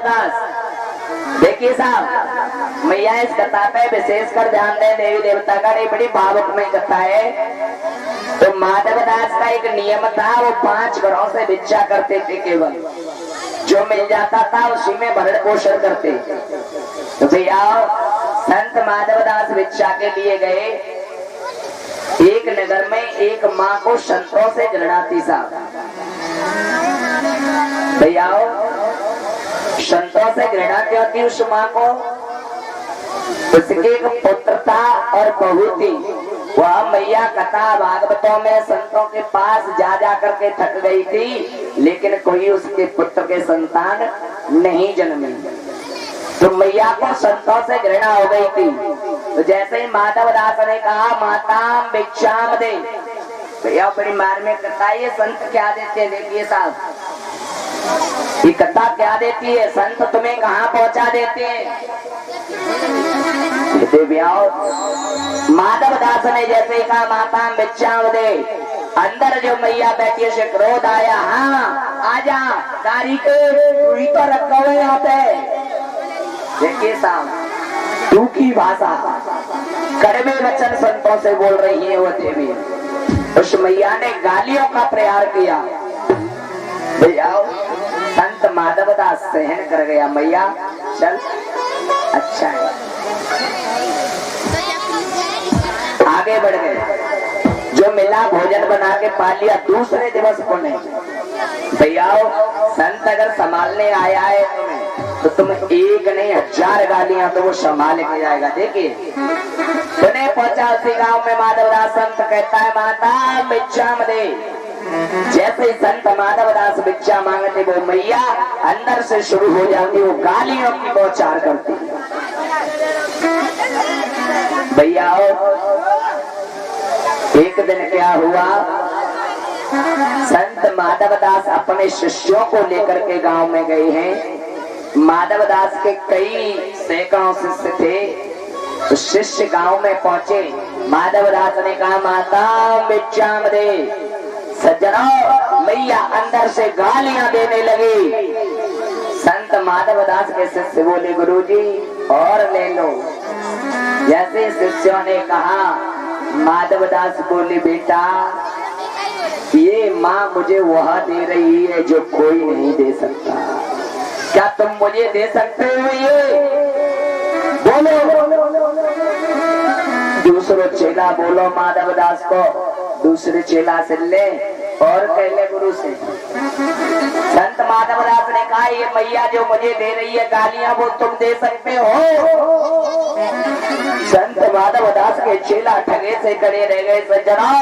दास। देखिए साहब, मैया इस कथा पे विशेष कर ध्यान दें। देवी देवता का ये बड़ी भावुकमय कथा है। तो माधव दास का एक नियम था, वो 5 घरों से भिक्षा करते थे। केवल जो मिल जाता था उसी में भरण पोषण करते। तो भैया संत माधव दास भिक्षा के लिए गए। एक नगर में एक माँ को संतों से घृणा थी साहब। भैया संतों से घृणा क्यों थी उस माँ को? उसके एक पुत्र था और बहू थी। वह मैया कथा भागवतों में संतों के पास जा जा करके थक गई थी, लेकिन कोई उसके पुत्र के संतान नहीं जन्मी। तो मैया को संतों से घृणा हो गई थी। तो जैसे ही माधव दास ने कहा माता भिक्षाम दे, भैया बड़ी मार में कथा ये संत क्या देते हैं। देखिए साहब, ये कथा क्या देती है, संत तुम्हें कहाँ पहुंचा देते हैं। माधव दास ने जैसे ही कहा माता भिक्षाम दे, अंदर जो मैया बैठी से क्रोध आया। हाँ आजा, गाड़ी के तो रखा हुआ यहाँ पे। देखिए साहब, तू की भाषा कड़वे वचन संतों से बोल रही है वो देवी। उस मैया ने गालियों का प्रहार किया। भैया संत माधव दास सहन कर गया। मैया चल अच्छा है, आगे बढ़ गए। जो मिला भोजन बना के पा लिया। दूसरे दिवस को नहीं। भैया संत अगर संभालने आया है तो तुम एक नहीं 1000 गालियां तो वो संभाल के जाएगा। देखिए सुने पहुंचा उसी गांव में माधव दास। संत कहता है माता भिक्षाम दे। जैसे ही संत माधव दास भिक्षा मांगते वो मैया अंदर से शुरू हो जाती, वो गालियों की बौछार करती। भैया एक दिन क्या हुआ, संत माधव दास अपने शिष्यों को लेकर के गांव में गए हैं। माधव दास के कई सैकड़ों शिष्य थे। तो शिष्य गांव में पहुंचे। माधव दास ने कहा माता भिक्षाम दे। सज्जनों, मैया अंदर से गालियां देने लगी। संत माधव दास के शिष्य बोले गुरुजी और ले लो। जैसे शिष्यों ने कहा, माधव दास बोले बेटा ये माँ मुझे वह दे रही है जो कोई नहीं दे सकता। क्या तुम मुझे दे सकते हो? ये बोलो। दूसरा चेला बोलो माधव दास को। दूसरे चेला से ले और कह ले गुरु से। संत माधव दास ने कहा ये मैया जो मुझे दे रही है गालियां, वो तुम दे सकते हो? संत माधव दास के चेला ठगे से खड़े रह गए। सज्जनों,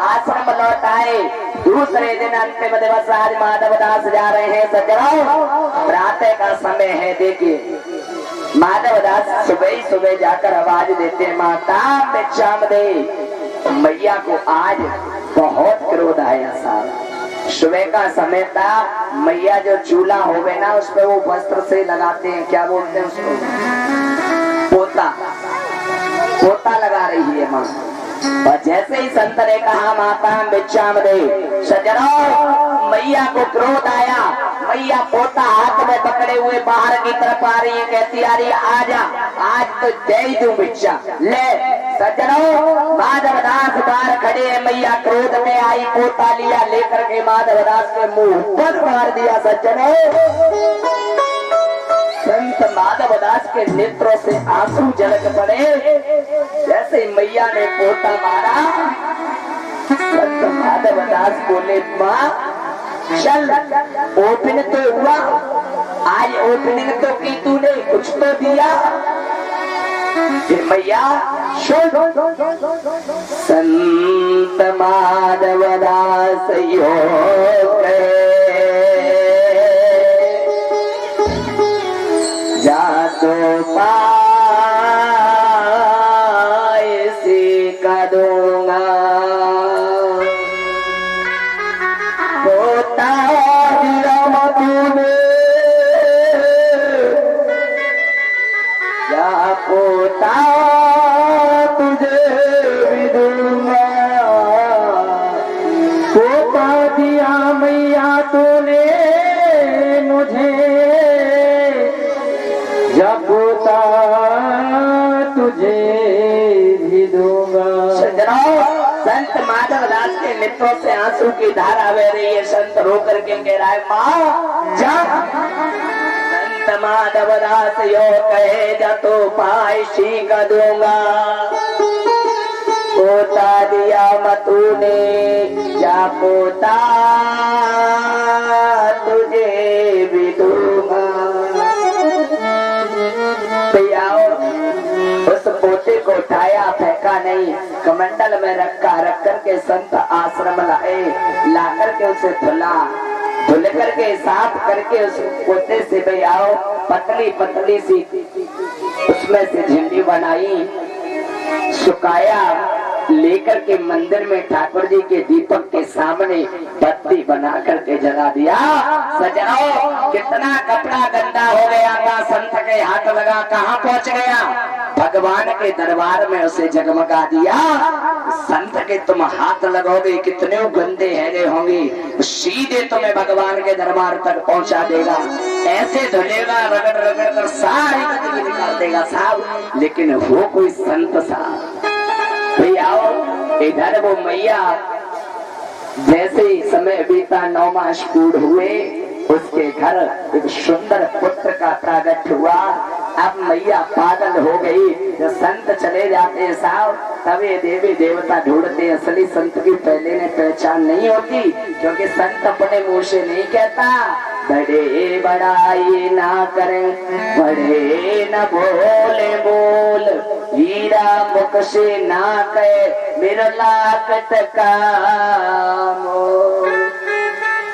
आश्रम लौट आए। दूसरे दिन अंतिम दिवस आज माधव दास जा रहे हैं। सज्जनों, प्रातः का समय है। देखिए माधव दास सुबह जाकर आवाज देते माता भिक्षाम दे। मैया को आज बहुत क्रोध आया साहब। सुबह का समय था। मैया जो चूल्हा हो गए ना, उस पर वो वस्त्र से लगाते हैं, क्या बोलते हैं उसको, पोता लगा रही है माँ। और जैसे ही संत ने कहा माता भिक्षाम दे, सज्जनों मैया को क्रोध आया। मैया पोता हाथ में पकड़े हुए बाहर की तरफ आ रही है। कहती आ रही आजा, आज तो दे दूं भिक्षा। ले सज्जनों, माधव दास बाहर खड़े हैं। मैया क्रोध में आई, पोता लिया, लेकर के माधव दास के मुंह पर मार दिया। सज्जनों, संत माधव दास के नेत्रों से आंसू झलक पड़े। जैसे मैया ने पोता मारा, संत माधव दास बोले माँ चल ओपन तो हुआ, आज ओपनिंग तो की तूने, कुछ तो दिया। मैया संत माधव दास योग जातो पाए का दूंगा। पोता दिया तूने, या पोता तुझे भी दूंगा। पोता दिया मैया तूने मुझे, के नेत्रों से आंसू की धारा बह रही है। संत रो करके कह रहा है, माँ जा। संत माधव दास यो कहे, जा तो पायसी का दूंगा, पोता दिया मतू ने, जा पोता तुझे भी दूंगा। उस पोते को उठाया, फेंका नहीं, कमंडल में रखा, रख करके संत आश्रम लाए, ला करके उसे धुला, धुल करके साफ करके उस पोते से भाई आओ पतली पतली सी उसमें से झंडी बनाई, सुखाया, लेकर के मंदिर में ठाकुर जी के दीपक के सामने बत्ती बना करके जला दिया। सजाओ, कितना कपड़ा गंदा हो गया था, संत के हाथ लगा कहाँ पहुँच गया, भगवान के दरबार में उसे जगमगा दिया। संत के तुम हाथ लगोगे, कितने गंदे हैरे होंगे, सीधे तुम्हें भगवान के दरबार तक पहुंचा देगा। ऐसे धुलेगा, रगड़ रगड़ कर सारी गंदगी निकाल देगा साहब। लेकिन वो कोई संत साहब, आओ इधर वो मैया, जैसे ही समय बीता 9 मास पूर्ण हुए, उसके घर एक सुंदर पुत्र का प्रागट हुआ। अब मैया पागल हो गई। जब संत चले जाते हैं साहब, तब ये देवी देवता ढूंढते, असली संत की पहले ने पहचान नहीं होती, क्योंकि संत अपने मुंह से नहीं कहता, बड़े बड़ाई ना करें, बड़े न बोले बोल, हीरा मुख से ना कहे मेरा लाकट का मोल।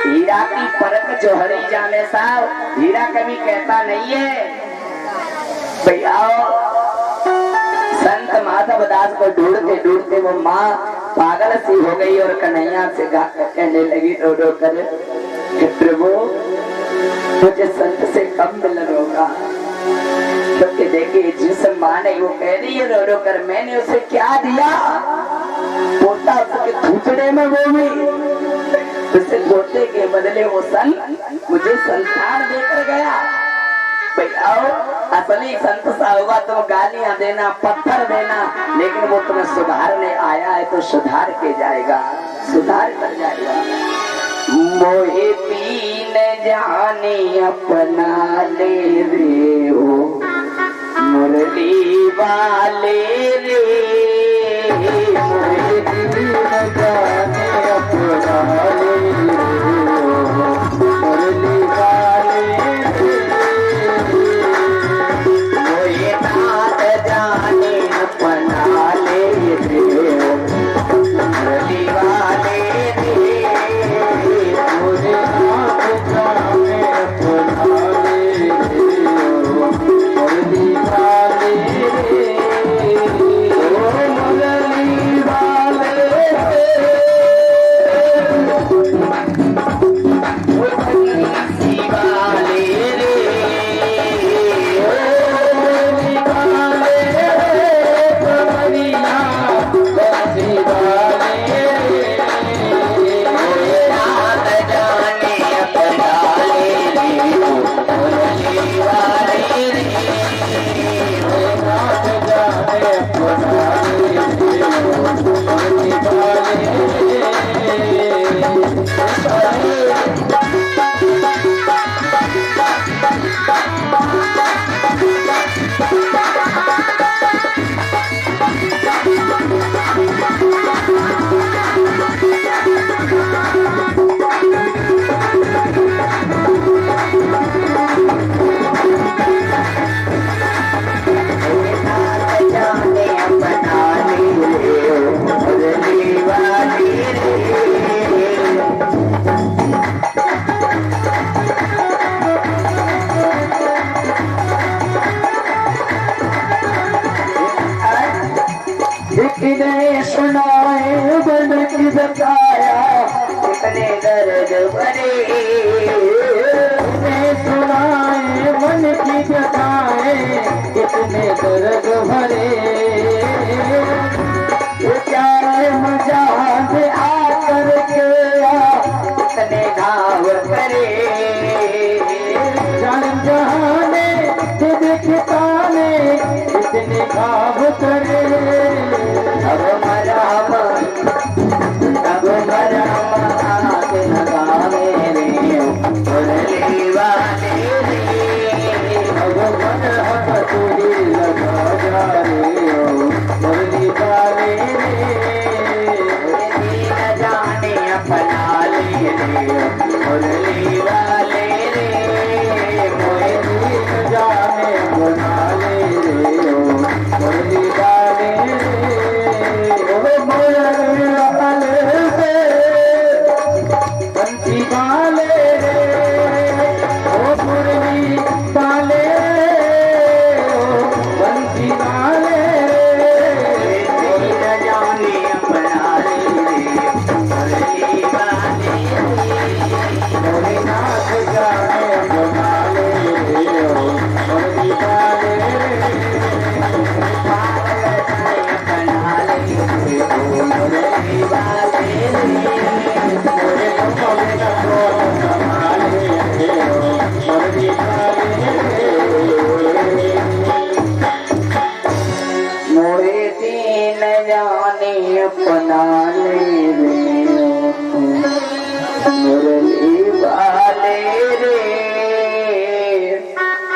हीरा की परख जो हरी जाने साहब, हीरा कभी कहता नहीं है। भैया संत माधव दास को ढूंढते ढूंढते वो माँ पागल सी हो गई और कन्हैया से कहने लगी रो रो कर, प्रभु मुझे संत से कब मिलन होगा। क्योंकि देखिए जिस माँ ने वो कह रही है रो रो कर, मैंने उसे क्या दिया, पोता उसके थूथड़े में वो भी, उससे पोते के बदले वो मुझे संतान देकर गया। आओ असली संत सा होगा तो गालियां देना, पत्थर देना, लेकिन वो तुम्हें सुधारने आया है तो सुधार के जाएगा, सुधार कर जाएगा। मोहे पीन जाने अपना ले रे हो, मुरली वाले रे, मोहे पीन जाने अपना ले रे हो, मुरली वाले रे, मोहे नाथ जाने अपना ले रे हो, मुरली वाले रे, कितने दर्द भरे सुनाए मन की जताए, कितने दर्द भरे क्या मजा से आकर के कितने घाव करे, जान जहाने दिखता ने कितने घाव